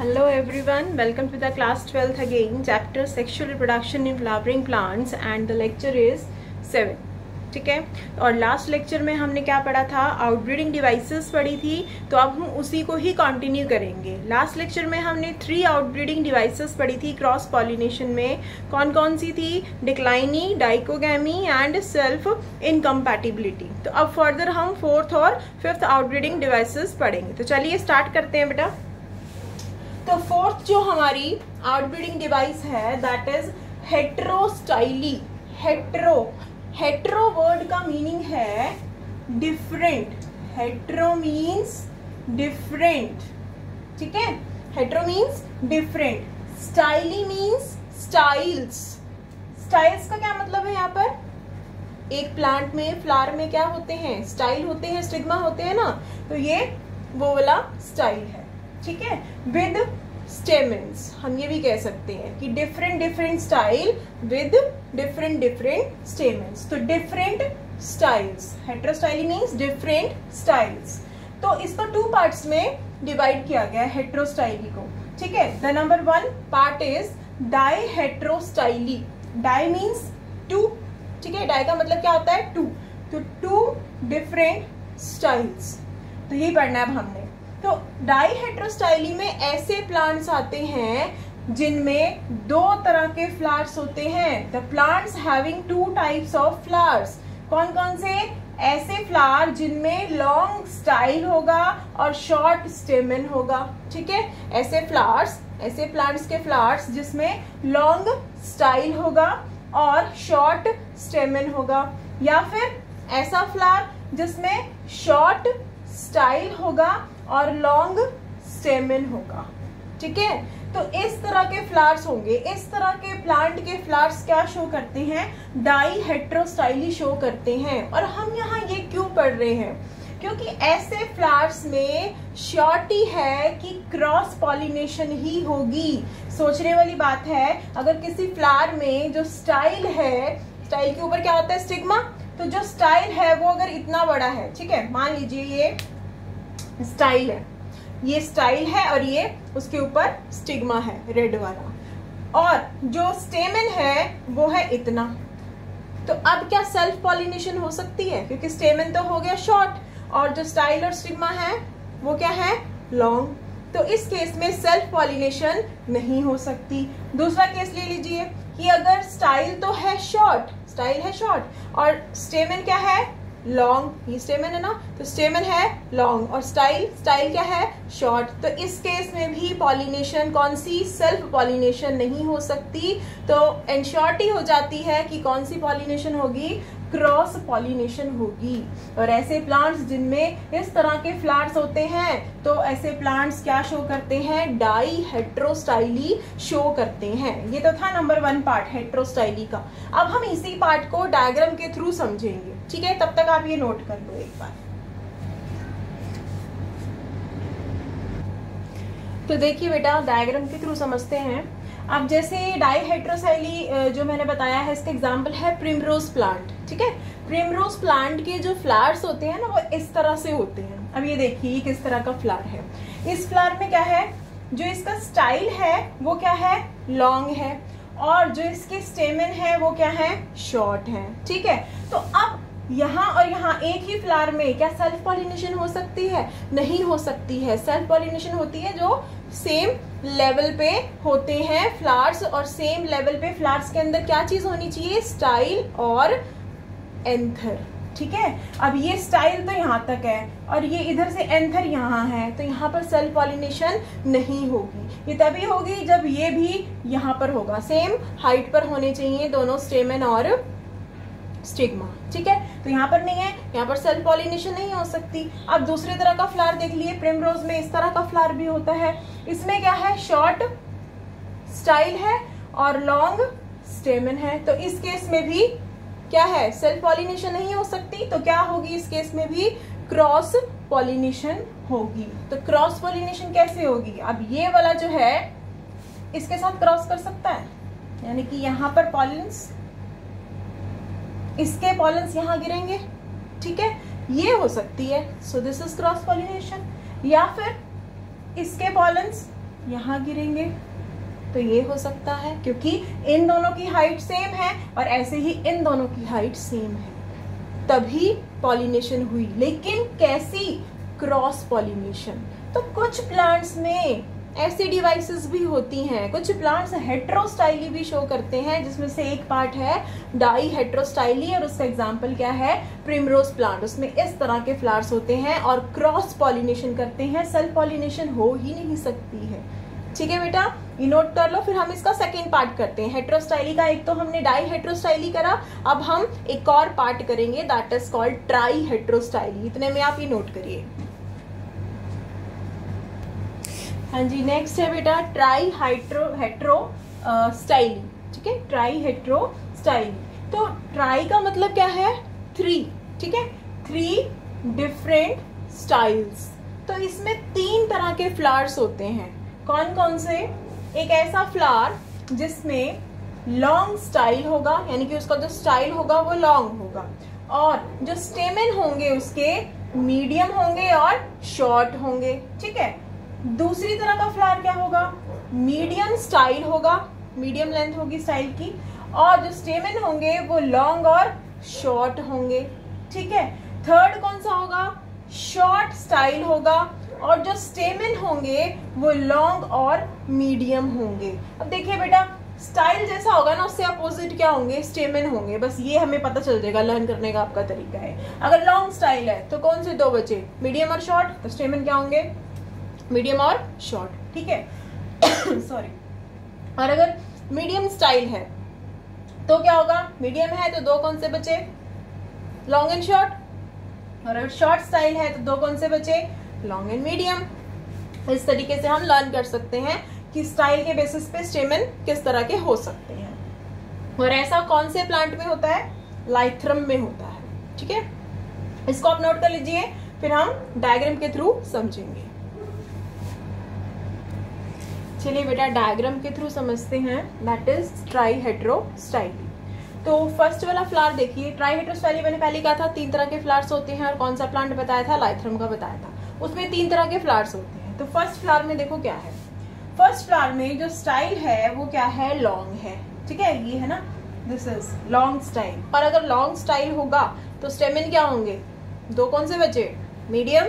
Hello everyone, welcome to the class 12th again, chapter sexual reproduction in flowering plants and the lecture is 7. ठीक है, और last lecture में हमने क्या पढ़ा था, आउटब्रीडिंग डिवाइसेस पढ़ी थी, तो अब हम उसी को ही कंटिन्यू करेंगे। लास्ट लेक्चर में हमने 3 आउटब्रीडिंग डिवाइसेस पढ़ी थी क्रॉस पॉलिनेशन में। कौन कौन सी थी? डिक्लाइनी, डाइकोगैमी एंड सेल्फ इनकम्पैटिबिलिटी। तो अब फर्दर हम 4th और 5th आउटब्रीडिंग डिवाइसेस पढ़ेंगे। तो चलिए स्टार्ट करते हैं बेटा। तो 4th जो हमारी आउटब्रीडिंग डिवाइस है दैट इज हेटेरोस्टाइली। हेटेरो वर्ड का मीनिंग है डिफरेंट। हेटेरो मीन्स डिफरेंट, ठीक है। Hetero means different. Styli means styles. Styles का क्या मतलब है? यहाँ पर एक प्लांट में, फ्लावर में क्या होते हैं? स्टाइल होते हैं, स्टिग्मा होते हैं ना, तो ये वो वाला स्टाइल है, ठीक है। विद स्टेमेंस, हम ये भी कह सकते हैं कि different style with different stamens. तो different styles, heterostyly means different styles. तो इसको 2 पार्ट्स में डिवाइड किया गया है हेटेरोस्टाइली को, ठीक है। The number 1 part is di heterostyly. Di means 2, ठीक है। डाई का मतलब क्या होता है? 2। तो 2 डिफरेंट स्टाइल्स, तो यही पढ़ना है अब हमने। तो डाई हेटेरोस्टाइली में ऐसे प्लांट्स आते हैं जिनमें 2 तरह के फ्लावर्स होते हैं। The plants having 2 types of flowers. कौन कौन से? ऐसे फ्लावर जिनमें लॉन्ग स्टाइल होगा और शॉर्ट स्टेमन होगा, ठीक है। ऐसे फ्लावर्स, ऐसे प्लांट्स के फ्लावर्स जिसमें लॉन्ग स्टाइल होगा और शॉर्ट स्टेमन होगा, या फिर ऐसा फ्लावर जिसमें शॉर्ट स्टाइल होगा और लॉन्ग स्टेमन होगा, ठीक है। तो इस तरह के फ्लावर्स होंगे। इस तरह के प्लांट के फ्लावर्स क्या शो करते हैं? डाई हेटेरोस्टाइली शो करते हैं। और हम यहाँ ये क्यों पढ़ रहे हैं? क्योंकि ऐसे फ्लावर्स में श्योरिटी है कि क्रॉस पॉलिनेशन ही होगी। सोचने वाली बात है, अगर किसी फ्लावर में जो स्टाइल है, स्टाइल के ऊपर क्या होता है? स्टिग्मा। तो जो स्टाइल है वो अगर इतना बड़ा है, ठीक है, मान लीजिए ये स्टाइल है, ये स्टाइल है और ये उसके ऊपर स्टिग्मा है रेड वाला, और जो स्टेमन है वो है इतना। तो अब क्या सेल्फ पॉलिनेशन हो सकती है? क्योंकि स्टेमन तो हो गया शॉर्ट और जो स्टाइल और स्टिग्मा है वो क्या है? लॉन्ग। तो इस केस में सेल्फ पॉलिनेशन नहीं हो सकती। दूसरा केस ले लीजिए कि अगर स्टाइल तो है शॉर्ट, स्टाइल है शॉर्ट और स्टेमन क्या है? लॉन्ग। ये स्टेमन है ना, तो स्टेमन है लॉन्ग और स्टाइल क्या है? शॉर्ट। तो इस केस में भी पॉलिनेशन कौन सी? सेल्फ पॉलिनेशन नहीं हो सकती। तो एंश्योरिटी हो जाती है कि कौन सी पॉलिनेशन होगी? क्रॉस पॉलिनेशन होगी। और ऐसे प्लांट्स जिनमें इस तरह के फ्लावर्स होते हैं, तो ऐसे प्लांट्स क्या शो करते हैं? डाई हेटेरोस्टाइली शो करते हैं। ये तो था नंबर 1 पार्ट हेटेरोस्टाइली का। अब हम इसी पार्ट को डायग्राम के थ्रू समझेंगे, ठीक है। तब तक आप ये नोट कर लो एक बार। तो देखिए बेटा, डायग्राम के थ्रू समझते हैं। अब जैसे डाई हेटेरोस्टाइली जो मैंने बताया है, इसका एग्जांपल है प्रिमरोज प्लांट, ठीक है। प्रिमरोज प्लांट के जो फ्लावर्स होते हैं ना, वो इस तरह से होते हैं। अब ये देखिए किस तरह का फ्लावर है। इस फ्लावर में क्या है? जो इसका स्टाइल है वो क्या है? लॉन्ग है, और जो इसके स्टेमन है वो क्या है? शॉर्ट है, ठीक है। तो अब यहाँ और यहाँ एक ही फ्लावर में क्या सेल्फ पॉलिनेशन हो सकती है? नहीं हो सकती है। सेल्फ पॉलिनेशन होती है जो सेम लेवल पे होते हैं फ्लावर्स, और सेम लेवल पे फ्लावर्स के अंदर क्या चीज होनी चाहिए? स्टाइल और एंथर, ठीक है। अब ये स्टाइल तो यहाँ तक है और ये इधर से एंथर यहाँ है, तो यहाँ पर सेल्फ पॉलिनेशन नहीं होगी। ये तभी होगी जब ये भी यहाँ पर होगा। सेम हाइट पर होने चाहिए दोनों स्टेमन और स्टिग्मा, ठीक है। तो यहाँ पर नहीं है, यहाँ पर सेल्फ पॉलिनेशन नहीं हो सकती। अब दूसरी तरह का फ्लावर देख लिए, प्रिमरोज में इस तरह का फ्लावर भी होता है। इसमें क्या है? शॉर्ट स्टाइल है और लॉन्ग स्टेमन है। तो इस केस में भी क्या है? सेल्फ पॉलिनेशन नहीं हो सकती। तो क्या होगी इस केस में भी? क्रॉस पॉलिनेशन होगी। तो क्रॉस पॉलिनेशन कैसे होगी? अब ये वाला जो है इसके साथ क्रॉस कर सकता है, यानी कि यहाँ पर पॉलिन्स, इसके पॉलिन्स यहाँ गिरेंगे, ठीक है, ये हो सकती है। So this is cross pollination. या फिर इसके पॉलिन्स यहाँ गिरेंगे, तो ये हो सकता है क्योंकि इन दोनों की हाइट सेम है और ऐसे ही इन दोनों की हाइट सेम है, तभी पॉलिनेशन हुई। लेकिन कैसी? Cross pollination. तो कुछ प्लांट्स में ऐसी डिवाइसेस भी होती हैं, कुछ प्लांट्स हेट्रोस्टाइली भी शो करते हैं, जिसमें से एक पार्ट है डाई हेट्रोस्टाइली और उसका एग्जांपल क्या है? Primrose plant. उसमें इस तरह के फ्लावर्स होते हैं और क्रॉस पॉलिनेशन करते हैं, सेल्फ पॉलिनेशन हो ही नहीं सकती है। ठीक है बेटा, ये नोट कर लो। फिर हम इसका सेकेंड पार्ट करते हैं। हेट्रोस्टाइली का एक तो हमने डाई हेट्रोस्टाइली करा, अब हम एक और पार्ट करेंगे, दैट इज कॉल्ड ट्राई हेट्रोस्टाइली। इतने में आप ये नोट करिए। हाँ जी, नेक्स्ट है बेटा ट्राई हेट्रोस्टाइली। ठीक है, ट्राई हेट्रोस्टाइली। तो ट्राई का मतलब क्या है? 3। ठीक है, 3 डिफरेंट स्टाइल्स। तो इसमें 3 तरह के फ्लावर्स होते हैं। कौन कौन से? एक ऐसा फ्लावर जिसमें लॉन्ग स्टाइल होगा, यानी कि उसका जो स्टाइल होगा वो लॉन्ग होगा, और जो स्टेमन होंगे उसके मीडियम होंगे और शॉर्ट होंगे। ठीक है, दूसरी तरह का फ्लावर क्या होगा? मीडियम स्टाइल होगा, मीडियम लेंथ होगी स्टाइल की, और जो स्टेमन होंगे वो लॉन्ग और शॉर्ट होंगे। ठीक है, थर्ड कौन सा होगा? शॉर्ट स्टाइल होगा, और जो स्टेमन होंगे वो लॉन्ग और मीडियम होंगे। अब देखिए बेटा, स्टाइल जैसा होगा ना, उससे अपोजिट क्या होंगे? स्टेमन होंगे। बस ये हमें पता चल जाएगा, लर्न करने का आपका तरीका है। अगर लॉन्ग स्टाइल है तो कौन से 2 बचे? मीडियम और शॉर्ट। तो स्टेमन क्या होंगे? मीडियम और शॉर्ट। ठीक है सॉरी। और अगर मीडियम स्टाइल है तो क्या होगा? मीडियम है तो 2 कौन से बचे? Long and short. और अगर शॉर्ट स्टाइल है तो 2 कौन से बचे? Long and medium. इस तरीके से हम लर्न कर सकते हैं कि स्टाइल के बेसिस पे स्टेमन किस तरह के हो सकते हैं। और ऐसा कौन से प्लांट में होता है? लाइथ्रम में होता है। ठीक है, इसको आप नोट कर लीजिए, फिर हम डायग्राम के थ्रू समझेंगे। चलिए बेटा, डायग्राम के थ्रू समझते हैं, दैट इज ट्राई हेट्रोस्टाइली। तो फर्स्ट वाला फ्लावर देखिए, ट्राई हेट्रोस्टाइली मैंने पहले कहा था 3 तरह के फ्लावर्स होते हैं, और कौन सा प्लांट बताया था? लाइथ्रम का बताया था। उसमें 3 तरह के फ्लावर्स होते हैं। तो फर्स्ट फ्लावर में देखो क्या है। फर्स्ट फ्लावर में जो स्टाइल है वो क्या है? लॉन्ग है। ठीक है, ये है ना, दिस इज लॉन्ग स्टाइल। और अगर लॉन्ग स्टाइल होगा तो स्टेमन क्या होंगे? 2 कौन से बचे? Medium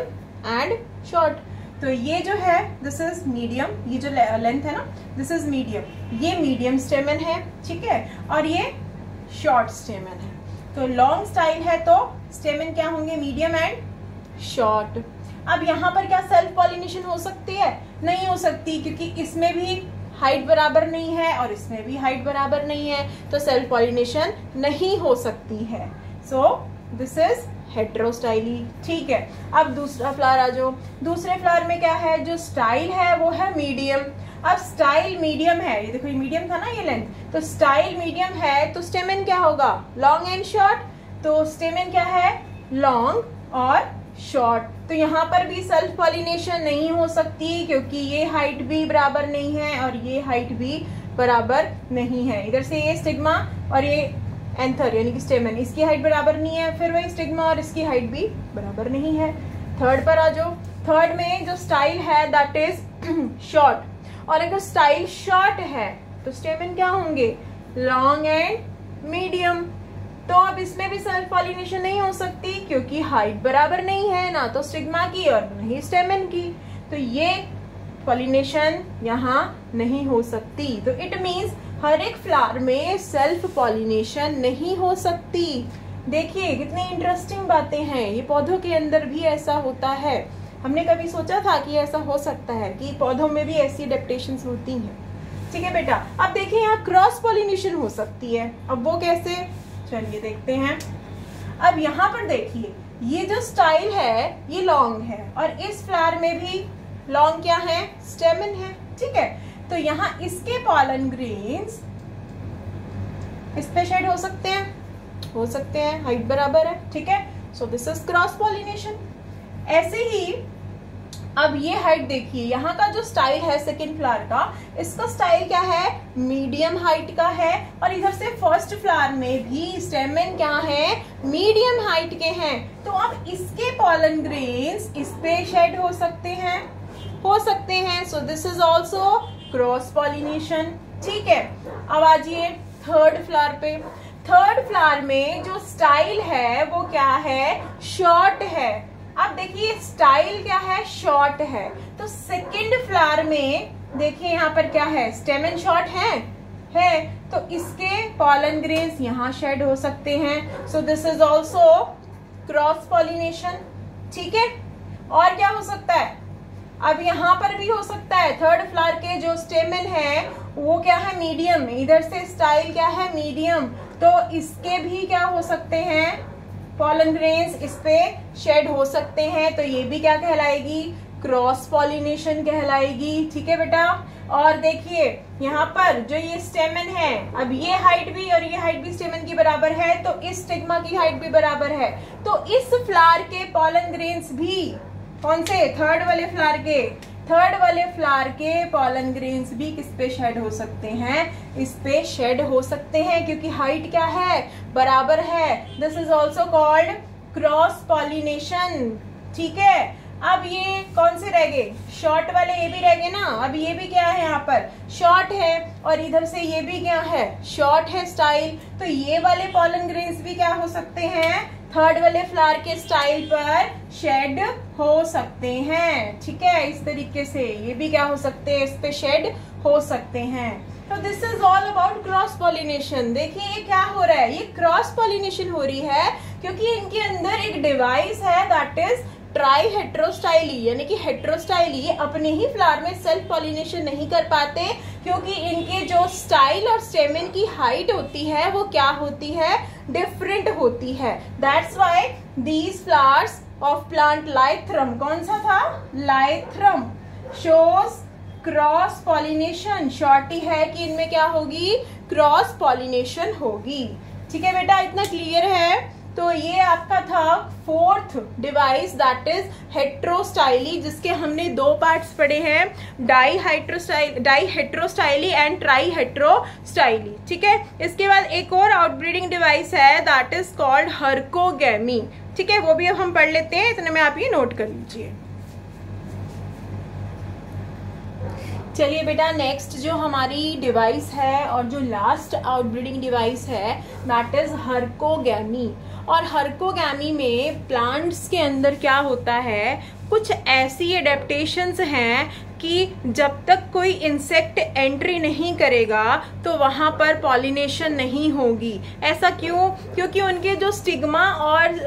and short. तो ये जो है दिस इज मीडियम, ये जो लेंथ है ना दिस इज मीडियम, ये मीडियम स्टेमन है। ठीक है, और ये शॉर्ट स्टेमन है। तो लॉन्ग स्टाइल है तो स्टेमन क्या होंगे? Medium and short. अब यहाँ पर क्या सेल्फ पॉलिनेशन हो सकती है? नहीं हो सकती, क्योंकि इसमें भी हाइट बराबर नहीं है और इसमें भी हाइट बराबर नहीं है, तो सेल्फ पॉलिनेशन नहीं हो सकती है। So this is heterostyly. ठीक है, अब दूसरा फ्लावर आ जाओ। दूसरे फ्लावर में क्या है? जो स्टाइल है वो है मीडियम। अब स्टाइल मीडियम है, ये देखो ये मीडियम था ना ये लेंथ, तो स्टाइल मीडियम है तो स्टेमन क्या होगा? Long and short. तो स्टेमन क्या है? लॉन्ग और शॉर्ट। तो यहाँ पर भी सेल्फ पॉलिनेशन नहीं हो सकती, क्योंकि ये हाइट भी बराबर नहीं है और ये हाइट भी बराबर नहीं है। इधर से ये स्टिग्मा और ये एंथर यानी कि स्टेमन, इसकी हाइट बराबर नहीं है, फिर वही स्टिग्मा और इसकी हाइट भी बराबर नहीं है। थर्ड पर आ जाओ। थर्ड में जो स्टाइल है दैट इज शॉर्ट, और अगर स्टाइल शॉर्ट है तो स्टेमन क्या होंगे? Long and medium. तो अब इसमें भी सेल्फ पॉलिनेशन नहीं हो सकती, क्योंकि हाइट बराबर नहीं है, ना तो स्टिग्मा की और नहीं स्टेमन की। तो ये पॉलिनेशन यहाँ नहीं हो सकती। तो इट मीन्स हर एक फ्लावर में सेल्फ पॉलिनेशन नहीं हो सकती। देखिए कितनी इंटरेस्टिंग बातें हैं, ये पौधों के अंदर भी ऐसा होता है। हमने कभी सोचा था कि ऐसा हो सकता है कि पौधों में भी ऐसी एडेप्टेशंस होती हैं। ठीक है बेटा, अब देखिए यहाँ क्रॉस पॉलिनेशन हो सकती है। अब वो कैसे? चलिए देखते हैं। अब यहाँ पर देखिए, ये जो स्टाइल है ये लॉन्ग है, और इस फ्लावर में भी लॉन्ग क्या है? स्टेमन है। ठीक है, तो यहाँ इसके पॉलन ग्रेन्स इस पे शेड हो सकते हैं, हाइट बराबर है। ठीक है, so this is cross pollination. ऐसे ही अब ये हाइट देखिए, यहाँ का जो स्टाइल है सेकेंड फ्लावर का, इसका स्टाइल क्या है? मीडियम हाइट का है, और इधर से फर्स्ट फ्लावर में भी स्टेमन क्या है? मीडियम हाइट के हैं। तो अब इसके पॉलन ग्रेन्स इस पे शेड हो सकते हैं। हो सकते हैं. सो this is also cross pollination. ठीक है, अब आ जाइए थर्ड फ्लावर पे. थर्ड फ्लावर में जो स्टाइल है वो क्या है, शॉर्ट है. अब देखिए स्टाइल क्या है, शॉर्ट है. तो सेकंड फ्लावर में देखिए यहाँ पर क्या है, स्टेमन शॉर्ट है. तो इसके पॉलन ग्रेन्स यहाँ शेड हो सकते हैं. सो this is also cross pollination. ठीक है, और क्या हो सकता है, अब यहाँ पर भी हो सकता है. थर्ड फ्लावर के जो स्टेमन है वो क्या है, मीडियम. इधर से स्टाइल क्या है, मीडियम. तो इसके भी क्या हो सकते हैं, पॉलन ग्रेन्स इस पे शेड हो सकते हैं. तो ये भी क्या कहलाएगी, क्रॉस पॉलिनेशन कहलाएगी. ठीक है बेटा. और देखिए यहाँ पर जो ये स्टेमन है, अब ये हाइट भी और ये हाइट भी स्टेमन की बराबर है, तो इस स्टिग्मा की हाइट भी बराबर है. तो इस फ्लावर के पॉलन ग्रेन्स भी, कौन से, थर्ड वाले फ्लावर के पॉलन ग्रेन्स भी किस पे शेड हो सकते हैं, इस पे शेड हो सकते हैं, क्योंकि हाइट क्या है, बराबर है. This is also called cross pollination. ठीक है. अब ये कौन से रह गए, शॉर्ट वाले, ये भी रह गए ना. अब ये भी क्या है, यहाँ पर शॉर्ट है और इधर से ये भी क्या है, शॉर्ट है स्टाइल. तो ये वाले पॉलन ग्रेन्स भी क्या हो सकते हैं, थर्ड वाले फ्लावर के स्टाइल पर शेड हो सकते हैं. ठीक है, इस तरीके से ये भी क्या हो सकते हैं, इस पे शेड हो सकते हैं. तो this is all about cross pollination. देखिए ये क्या हो रहा है, ये क्रॉस पॉलिनेशन हो रही है क्योंकि इनके अंदर एक डिवाइस है, दैट इज ट्राई हेट्रोस्टाइली. यानी कि हेट्रोस्टाइली अपने ही फ्लावर में सेल्फ पॉलिनेशन नहीं कर पाते, क्योंकि इनके जो स्टाइल और स्टेमन की हाइट होती है वो क्या होती है, डिफरेंट होती है. That's why these flowers of plant Lythrum, कौन सा था, लाइथ्रम, शोज क्रॉस पॉलिनेशन. शॉर्टी है कि इनमें क्या होगी, क्रॉस पॉलिनेशन होगी. ठीक है बेटा, इतना क्लियर है. तो ये आपका था फोर्थ डिवाइस, दैट इज हेट्रोस्टाइली, जिसके हमने दो पार्ट्स पढ़े हैं, डाई हेट्रोस्टाइली एंड ट्राई हेट्रोस्टाइली. ठीक है. इसके बाद एक और आउटब्रीडिंग डिवाइस है, दैट इज कॉल्ड हर्कोगैमी. ठीक है, वो भी अब हम पढ़ लेते हैं, इतने में आप ये नोट कर लीजिए. चलिए बेटा, नेक्स्ट जो हमारी डिवाइस है और जो लास्ट आउटब्रीडिंग डिवाइस है, दैट इज हर्कोगैमी. और हर्कोगैमी में प्लांट्स के अंदर क्या होता है, कुछ ऐसी एडेप्टेशंस हैं कि जब तक कोई इंसेक्ट एंट्री नहीं करेगा तो वहाँ पर पॉलिनेशन नहीं होगी. ऐसा क्यों, क्योंकि उनके जो स्टिग्मा और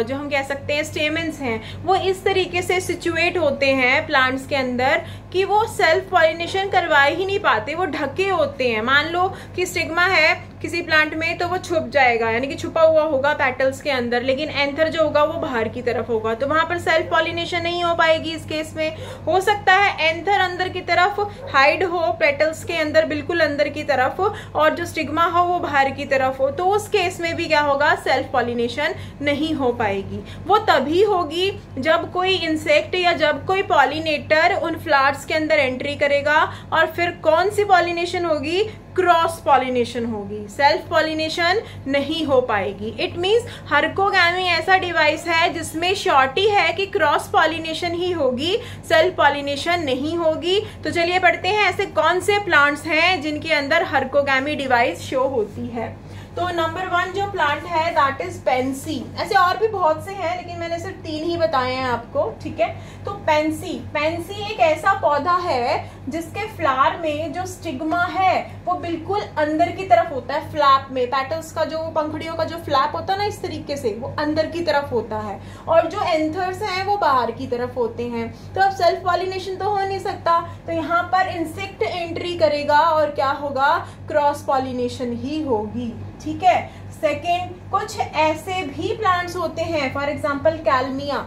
जो हम कह सकते हैं स्टेमेंस हैं, वो इस तरीके से सिचुएट होते हैं प्लांट्स के अंदर कि वो सेल्फ पॉलिनेशन करवा ही नहीं पाते, वो ढके होते हैं. मान लो कि स्टिग्मा है किसी प्लांट में तो वो छुप जाएगा, यानी कि छुपा हुआ होगा पेटल्स के अंदर, लेकिन एंथर जो होगा वो बाहर की तरफ होगा, तो वहां पर सेल्फ पॉलिनेशन नहीं हो पाएगी. इस केस में हो सकता है एंथर अंदर की तरफ हाइड हो, पेटल्स के अंदर बिल्कुल अंदर की तरफ, और जो स्टिग्मा हो वो बाहर की तरफ हो, तो उस केस में भी क्या होगा, सेल्फ पॉलिनेशन नहीं हो पाएगी. वो तभी होगी जब कोई इंसेक्ट या जब कोई पॉलिनेटर उन फ्लावर्स के अंदर एंट्री करेगा, और फिर कौन सी पॉलिनेशन होगी, क्रॉस पॉलिनेशन होगी. सेल्फ पॉलिनेशन नहीं हो पाएगी. इट मींस हर्कोगैमी ऐसा डिवाइस है जिसमें शॉर्टी है कि क्रॉस पॉलिनेशन ही होगी, सेल्फ पॉलिनेशन नहीं होगी. तो चलिए पढ़ते हैं ऐसे कौन से प्लांट्स हैं जिनके अंदर हर्कोगैमी डिवाइस शो होती है. तो नंबर 1 जो प्लांट है दैट इज पेंसी. ऐसे और भी बहुत से हैं लेकिन मैंने सिर्फ 3 ही बताए हैं आपको. ठीक है. तो पेंसी एक ऐसा पौधा है जिसके फ्लावर में जो स्टिग्मा है वो बिल्कुल अंदर की तरफ होता है. फ्लैप में पेटल्स का जो पंखुड़ियों का जो फ्लैप होता है ना, इस तरीके से वो अंदर की तरफ होता है, और जो एंथर्स हैं वो बाहर की तरफ होते हैं. तो अब सेल्फ पॉलिनेशन तो हो नहीं सकता, तो यहाँ पर इंसेक्ट एंट्री करेगा और क्या होगा, क्रॉस पॉलिनेशन ही होगी. ठीक है. सेकेंड, कुछ ऐसे भी प्लांट्स होते हैं, फॉर एग्जाम्पल कैलमिया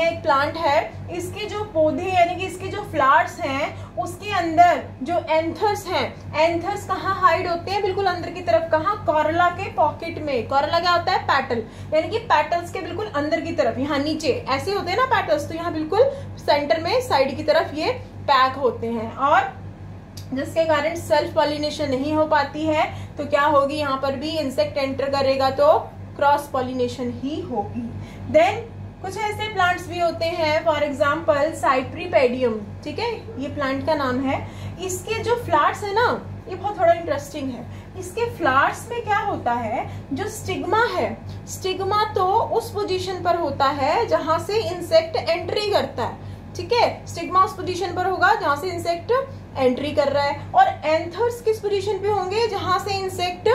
एक प्लांट है, इसके जो पौधे यानी कि इसके जो फ्लावर्स हैं उसके अंदर जो एंथर्स हैं, एंथर्स कहाँ हाइड होते हैं, बिल्कुल अंदर की तरफ. कहाँ, कॉरला के पॉकेट में. कॉरला क्या होता है, पेटल, यानी कि पेटल्स के बिल्कुल अंदर की तरफ, यहाँ नीचे ऐसे होते हैं ना पेटल्स, तो यहाँ बिल्कुल सेंटर में साइड की तरफ ये पैक होते हैं, और जिसके कारण सेल्फ पॉलिनेशन नहीं हो पाती है. तो क्या होगी, यहाँ पर भी इंसेक्ट एंटर करेगा तो क्रॉस पॉलिनेशन ही होगी. देन कुछ ऐसे प्लांट्स भी होते हैं, फॉर एग्जाम्पल साइप्रीपेडियम, ठीक है, ये प्लांट का नाम है। इसके जो फ्लावर्स है ना, ये बहुत थोड़ा इंटरेस्टिंग है। इसके फ्लावर्स में क्या होता है, जो स्टिग्मा है, स्टिग्मा तो उस पोजीशन पर होता है जहां से इंसेक्ट एंट्री करता है, ठीक है, स्टिग्मा उस पोजीशन पर होगा जहां से इंसेक्ट एंट्री कर रहा है, और एंथर्स किस पोजीशन पे होंगे, जहां से इंसेक्ट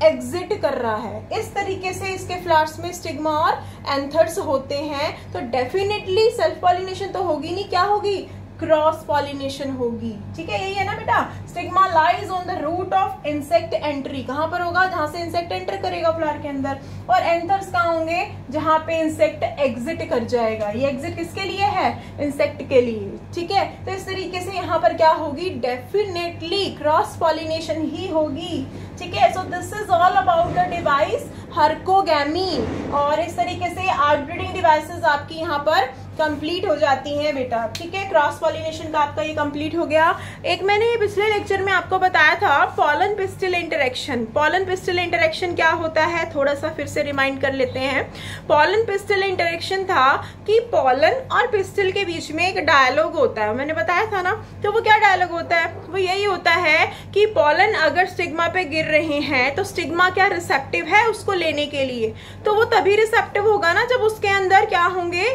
एग्जिट कर रहा है। इस तरीके से इसके फ्लावर्स में स्टिग्मा और एंथर्स होते हैं। तो डेफिनेटली सेल्फ पॉलिनेशन तो होगी नहीं, क्या होगी, क्रॉस पॉलिनेशन होगी, ठीक है, यही है ना बेटा। Stigma lies on the route of insect entry, कहां पर होगा, जहां से इंसेक्ट एंटर करेगा फ्लावर के अंदर, और एंथर्स कहां होंगे, जहां पे इंसेक्ट एग्जिट कर जाएगा। ये एग्जिट किसके लिए है, इंसेक्ट के लिए, ठीक है। तो इस तरीके से यहाँ पर क्या होगी, डेफिनेटली क्रॉस पॉलिनेशन ही होगी, ठीक है। So this is all about the device herkogamy, और इस तरीके से आउटब्रीडिंग डिवाइसेस आपकी यहाँ पर कंप्लीट हो जाती हैं बेटा, ठीक है। क्रॉस पॉलिनेशन का आपका ये कंप्लीट हो गया। एक मैंने ये पिछले लेक्चर में आपको बताया था pollen pistil interaction. Pollen pistil interaction क्या होता है, थोड़ा सा फिर से रिमाइंड कर लेते हैं। पॉलन पिस्टिल इंटरेक्शन था कि पॉलन और पिस्टिल के बीच में एक डायलॉग होता है, मैंने बताया था ना। तो वो क्या डायलॉग होता है, वो यही होता है कि पॉलन अगर स्टिग्मा पे गिर रहे हैं तो स्टिग्मा क्या रिसेप्टिव है उसको लेने के लिए, तो वो तभी रिसेप्टिव होगा ना जब उसके अंदर क्या होंगे,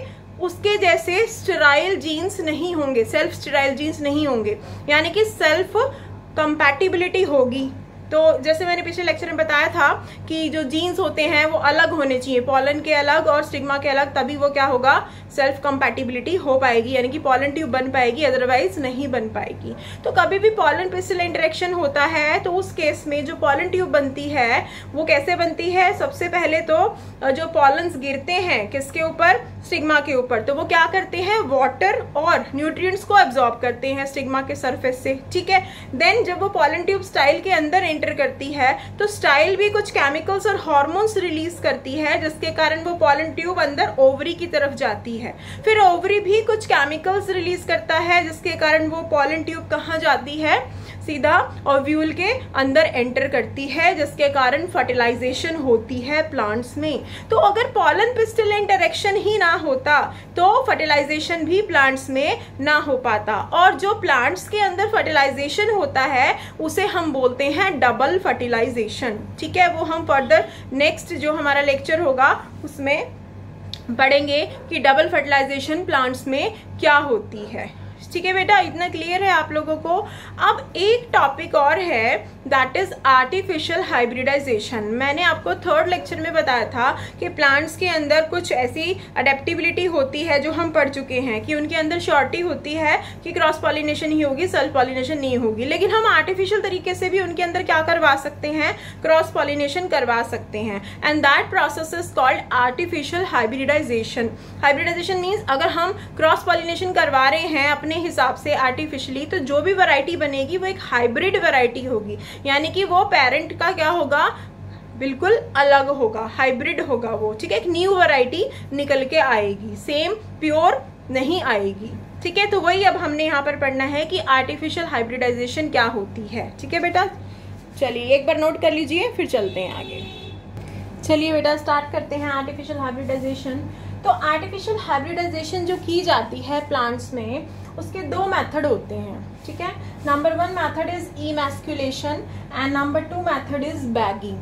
उसके जैसे स्टेराइल जीन्स नहीं होंगे, सेल्फ स्टेराइल जीन्स नहीं होंगे, यानी कि सेल्फ कंपैटिबिलिटी होगी। तो जैसे मैंने पिछले लेक्चर में बताया था कि जो जीन्स होते हैं वो अलग होने चाहिए, पॉलन के अलग और स्टिग्मा के अलग, तभी वो क्या होगा, सेल्फ कंपैटिबिलिटी हो पाएगी, यानी कि पॉलन ट्यूब बन पाएगी, अदरवाइज नहीं बन पाएगी। तो कभी भी पॉलन पिस्टिल इंटरेक्शन होता है तो उस केस में जो पॉलन ट्यूब बनती है वो कैसे बनती है, सबसे पहले तो जो पॉलन्स गिरते हैं किसके ऊपर, स्टिग्मा के ऊपर, तो वो क्या करते हैं, वाटर और न्यूट्रिएंट्स को एब्जॉर्ब करते हैं स्टिग्मा के सरफेस से, ठीक है। देन जब वो पॉलन ट्यूब स्टाइल के अंदर एंटर करती है तो स्टाइल भी कुछ केमिकल्स और हार्मोन्स रिलीज करती है, जिसके कारण वो पॉलन ट्यूब अंदर ओवरी की तरफ जाती है। फिर ओवरी भी कुछ केमिकल्स रिलीज करता है, जिसके कारण वो पॉलन ट्यूब कहाँ जाती है, सीधा ओव्यूल के अंदर एंटर करती है, जिसके कारण फर्टिलाइजेशन होती है प्लांट्स में। तो अगर पॉलन पिस्टिल इंटरेक्शन ही ना होता तो फर्टिलाइजेशन भी प्लांट्स में ना हो पाता, और जो प्लांट्स के अंदर फर्टिलाइजेशन होता है उसे हम बोलते हैं डबल फर्टिलाइजेशन, ठीक है। वो हम फर्दर नेक्स्ट जो हमारा लेक्चर होगा उसमें पढ़ेंगे कि डबल फर्टिलाइजेशन प्लांट्स में क्या होती है, ठीक है बेटा, इतना क्लियर है आप लोगों को। अब एक टॉपिक और है, दैट इज आर्टिफिशियल हाइब्रिडाइजेशन। मैंने आपको थर्ड लेक्चर में बताया था कि प्लांट्स के अंदर कुछ ऐसी अडेप्टिबिलिटी होती है जो हम पढ़ चुके हैं कि उनके अंदर श्योरिटी होती है कि क्रॉस पॉलिनेशन ही होगी, सेल्फ पॉलिनेशन नहीं होगी, लेकिन हम आर्टिफिशियल तरीके से भी उनके अंदर क्या करवा सकते हैं, क्रॉस पॉलिनेशन करवा सकते हैं, and that process is called artificial hybridization. Hybridization means अगर हम क्रॉस पॉलिनेशन करवा रहे हैं अपने हिसाब से आर्टिफिशियली, तो जो भी वैरायटी बनेगी वो एक हाइब्रिड वैरायटी होगी, यानी कि वो पेरेंट का क्या होगा, बिल्कुल अलग होगा, हाइब्रिड होगा वो, ठीक है। एक न्यू वैरायटी निकल के आएगी, सेम प्योर नहीं आएगी, ठीक है। तो वही अब हमने यहाँ पर पढ़ना है कि आर्टिफिशियल हाइब्रिडाइजेशन क्या होती है, ठीक है बेटा। चलिए एक बार नोट कर लीजिए, फिर चलते हैं आगे। चलिए बेटा स्टार्ट करते हैं आर्टिफिशियल हाइब्रिडाइजेशन। तो आर्टिफिशियल हाइब्रिडाइजेशन जो की जाती है प्लांट्स में, उसके दो मेथड होते हैं, ठीक है। Number 1 method is emasculation and number 2 method is bagging.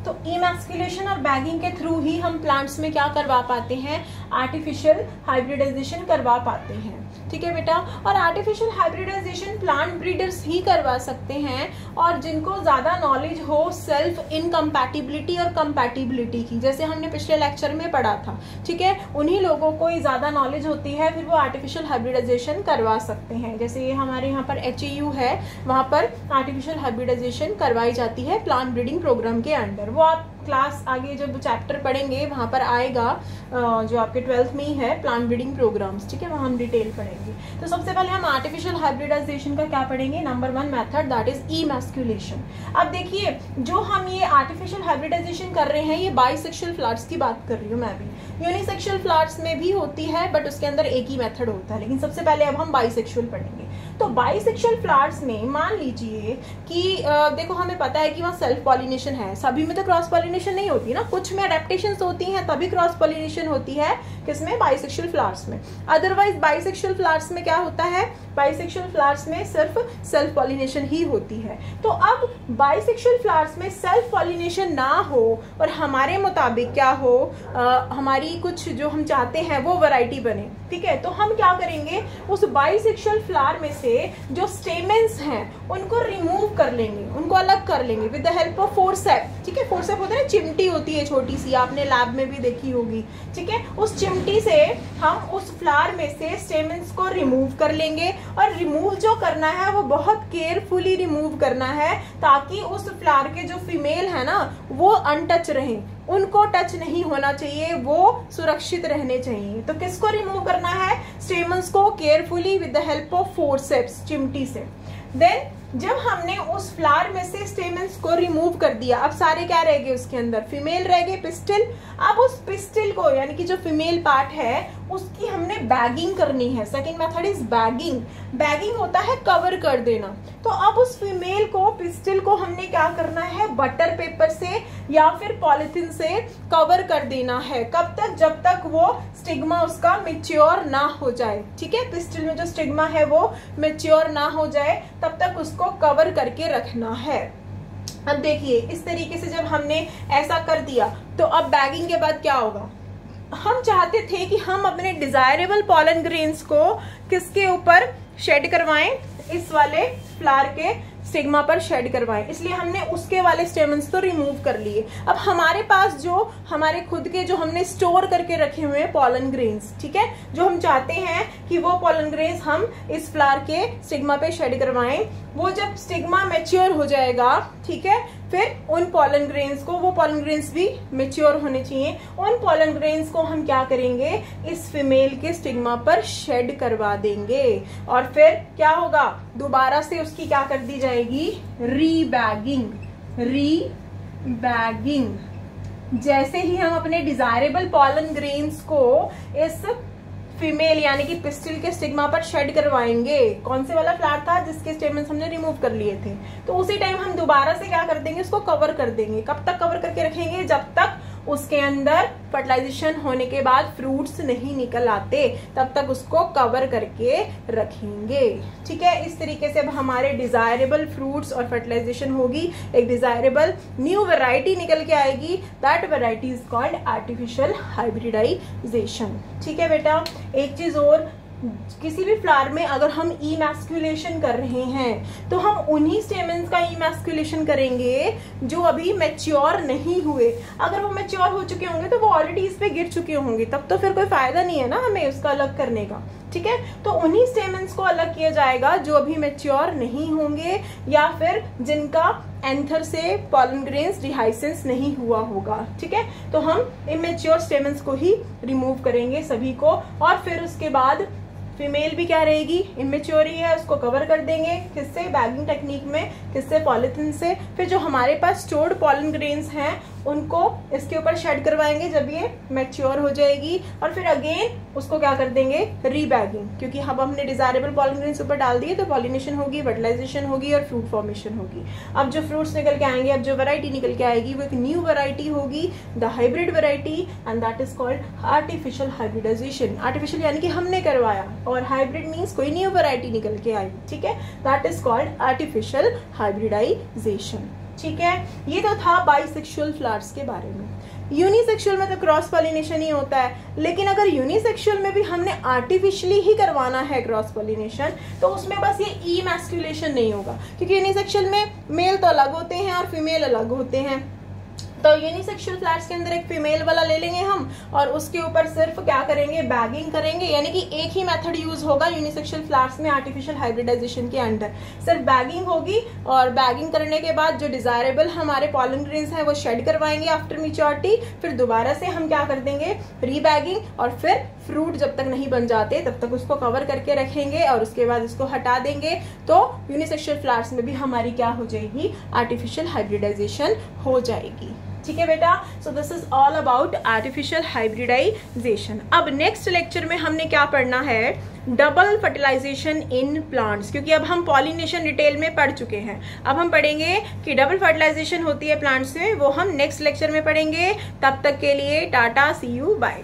तो इमैस्कुलेशन और बैगिंग के थ्रू ही हम प्लांट्स में क्या करवा पाते हैं, आर्टिफिशियल हाइब्रिडाइजेशन करवा पाते हैं, ठीक है बेटा। और आर्टिफिशियल हाइब्रिडाइजेशन प्लांट ब्रीडर्स ही करवा सकते हैं, और जिनको ज्यादा नॉलेज हो सेल्फ इनकम्पैटिबिलिटी और कंपैटिबिलिटी की, जैसे हमने पिछले लेक्चर में पढ़ा था, ठीक है, उन्हीं लोगों को ज्यादा नॉलेज होती है, फिर वो आर्टिफिशियल हाइब्रिडाइजेशन करवा सकते हैं। जैसे ये हमारे यहाँ पर HAU है, वहां पर आर्टिफिशियल हाइब्रिडाइजेशन करवाई जाती है प्लांट ब्रीडिंग प्रोग्राम के अंडर। वो आप क्लास आगे जब चैप्टर पढ़ेंगे वहां पर आएगा, जो आपके 12th में ही है प्लांट ब्रीडिंग प्रोग्राम्स, ठीक है, वहां हम डिटेल पढ़ेंगे। तो सबसे पहले हम आर्टिफिशियल हाइब्रिडाइजेशन का क्या पढ़ेंगे, number 1 method that is emasculation. अब देखिए जो हम ये आर्टिफिशियल हाइब्रिडाइजेशन कर रहे हैं, ये बाइसेक्सुअल फ्लावर्स की बात कर रही हूँ मैं भी, यूनिसेक्सुअल फ्लावर्स में भी होती है बट उसके अंदर एक ही मेथड होता है, लेकिन सबसे पहले अब हम बाइसेक्सुअल पढ़ेंगे। तो बाइसेक्सुअल फ्लावर्स में मान लीजिए कि देखो हमें पता है कि वहाँ सेल्फ पॉलिनेशन है, सभी में तो क्रॉस पॉलिनेशन नहीं होती ना, कुछ में अडेप्टेशंस होती हैं तभी क्रॉस पॉलिनेशन होती है, किसमें, बाइसेक्सुअल फ्लावर्स में। अदरवाइज बाइसेक्सुअल फ्लावर्स में क्या होता है, बाइसेक्सुअल फ्लावर्स में सिर्फ सेल्फ पॉलिनेशन ही होती है। तो अब बाइसेक्सुअल फ्लावर्स में सेल्फ पॉलिनेशन ना हो और हमारे मुताबिक क्या हो, हमारी कुछ जो हम चाहते हैं वो वैरायटी बने, ठीक है, तो हम क्या करेंगे, उस बाइसेक्सुअल फ्लावर में से जो स्टेमेंस हैं उनको रिमूव कर लेंगे, उनको अलग कर लेंगे with the help of forcep. ठीक है, फोर्सेप होता है ना, चिमटी होती है छोटी सी, आपने लैब में भी देखी होगी। ठीक है, उस चिमटी से हम उस फ्लावर में से स्टेमेंस को रिमूव कर लेंगे और रिमूव जो करना है वो बहुत केयरफुली रिमूव करना है ताकि उस फ्लावर के जो फीमेल है ना वो अनटच रहे, उनको टच नहीं होना चाहिए, वो सुरक्षित रहने चाहिए। तो किसको रिमूव करना है, स्टेमन्स को carefully with the help of forceps, चिमटी से। देन जब हमने उस फ्लावर में से स्टेमन्स को रिमूव कर दिया, अब सारे क्या रह गए उसके अंदर, फीमेल रह गए, पिस्टिल। अब उस पिस्टिल को यानी कि जो फीमेल पार्ट है उसकी हमने बैगिंग करनी है। Second method is bagging. Bagging होता है कवर कर देना। तो अब उस फीमेल को, पिस्टिल को हमने क्या करना है, बटर पेपर से या फिर पॉलिथीन से कवर कर देना है। कब तक, जब तक वो स्टिग्मा उसका मैच्योर ना हो जाए। ठीक है, पिस्टिल में जो स्टिग्मा है वो मैच्योर ना हो जाए तब तक उसको कवर करके रखना है। अब देखिए इस तरीके से जब हमने ऐसा कर दिया तो अब बैगिंग के बाद क्या होगा, हम चाहते थे कि हम अपने डिजायरेबल पॉलन ग्रेन्स को किसके ऊपर शेड करवाएं, इस वाले फ्लावर के स्टिग्मा पर शेड करवाएं, इसलिए हमने उसके वाले स्टेमन्स तो रिमूव कर लिए। अब हमारे पास जो हमारे खुद के जो हमने स्टोर करके रखे हुए हैं पॉलन ग्रेन्स, ठीक है, जो हम चाहते हैं कि वो पॉलन ग्रेन्स हम इस फ्लावर के स्टिग्मा पे शेड करवाएं, वो जब स्टिग्मा मैच्योर हो जाएगा, ठीक है, फिर उन पॉलन ग्रेन्स को, वो पॉलन ग्रेन्स भी मैच्योर होने चाहिए, उन पॉलन ग्रेन्स को हम क्या करेंगे, इस फीमेल के स्टिग्मा पर शेड करवा देंगे और फिर क्या होगा, दोबारा से उसकी क्या कर दी जाएगी, रीबैगिंग। रीबैगिंग जैसे ही हम अपने डिजायरेबल पॉलन ग्रेन्स को इस फीमेल यानी कि पिस्टिल के स्टिग्मा पर शेड करवाएंगे, कौन से वाला फ्लावर था जिसके स्टेमन्स हमने रिमूव कर लिए थे, तो उसी टाइम हम दोबारा से क्या कर देंगे, उसको कवर कर देंगे। कब तक कवर करके रखेंगे, जब तक उसके अंदर फर्टिलाइजेशन होने के बाद फ्रूट्स नहीं निकल आते, तब तक उसको कवर करके रखेंगे। ठीक है, इस तरीके से अब हमारे डिजायरेबल फ्रूट्स और फर्टिलाइजेशन होगी, एक डिजायरेबल न्यू वैरायटी निकल के आएगी, that variety is called artificial hybridization. ठीक है बेटा, एक चीज और, किसी भी फ्लावर में अगर हम इमैस्कुलेशन कर रहे हैं तो हम उन्हीं स्टेमन्स का इमैस्कुलेशन करेंगे जो अभी मैच्योर नहीं हुए। अगर वो मैच्योर हो चुके होंगे तो वो ऑलरेडी इस पे गिर चुके होंगे, तब तो फिर कोई फायदा नहीं है ना हमें उसका अलग करने का। ठीक है, तो उन्हीं स्टेमन्स को अलग किया जाएगा जो अभी मैच्योर नहीं होंगे या फिर जिनका एंथर से पॉलन ग्रेन्स डिहाइसेंस नहीं हुआ होगा। ठीक है, तो हम इमेच्योर स्टेमन्स को ही रिमूव करेंगे सभी को, और फिर उसके बाद फीमेल भी क्या रहेगी, इमेच्योर ही है, उसको कवर कर देंगे, किससे, बैगिंग टेक्निक में, किससे, पॉलिथीन से। फिर जो हमारे पास स्टोर्ड पॉलन ग्रेन्स हैं उनको इसके ऊपर शेड करवाएंगे जब ये मैच्योर हो जाएगी, और फिर अगेन उसको क्या कर देंगे, रीबैगिंग, क्योंकि अब हमने डिजायरेबल पॉलन ग्रेन्स ऊपर डाल दिए तो पॉलिनेशन होगी, फर्टिलाइजेशन होगी और फ्रूट फॉर्मेशन होगी। अब जो फ्रूट्स निकल के आएंगे, अब जो वैरायटी निकल के आएगी वो एक न्यू वैरायटी होगी, the hybrid variety, and that is called artificial hybridization. Artificial यानी कि हमने करवाया, और हाइब्रिड मीन्स कोई न्यू वैरायटी निकल के आई। ठीक है, that is called artificial hybridization. ठीक है, ये तो था बाइसेक्सुअल फ्लावर्स के बारे में। यूनिसेक्सुअल में तो क्रॉस पॉलिनेशन ही होता है, लेकिन अगर यूनिसेक्सुअल में भी हमने आर्टिफिशियली ही करवाना है क्रॉस पॉलिनेशन तो उसमें बस ये इमैस्कुलेशन नहीं होगा, क्योंकि यूनिसेक्सुअल में मेल तो अलग होते हैं और फीमेल अलग होते हैं। तो यूनिसेक्सुअल फ्लावर्स के अंदर एक फीमेल वाला ले लेंगे हम और उसके ऊपर सिर्फ क्या करेंगे, बैगिंग करेंगे, यानी कि एक ही मेथड यूज होगा यूनिसेक्सुअल फ्लावर्स में आर्टिफिशियल हाइब्रिडाइजेशन के अंडर, सिर्फ बैगिंग होगी। और बैगिंग करने के बाद जो डिजायरेबल हमारे पॉलन ग्रेन्स हैं वो शेड करवाएंगे आफ्टर मैच्योरिटी, फिर दोबारा से हम क्या कर देंगे, रीबैगिंग, और फिर फ्रूट जब तक नहीं बन जाते तब तक उसको कवर करके रखेंगे और उसके बाद इसको हटा देंगे। तो यूनिसेक्सुअल फ्लावर्स में भी हमारी क्या हो जाएगी, आर्टिफिशियल हाइब्रिडाइजेशन हो जाएगी। ठीक है बेटा। So this is all about artificial hybridization. अब नेक्स्ट लेक्चर में हमने क्या पढ़ना है, डबल फर्टिलाइजेशन इन प्लांट्स, क्योंकि अब हम पॉलिनेशन डिटेल में पढ़ चुके हैं। अब हम पढ़ेंगे कि डबल फर्टिलाइजेशन होती है प्लांट्स में, वो हम नेक्स्ट लेक्चर में पढ़ेंगे। तब तक के लिए टाटा, सी यू, बाय।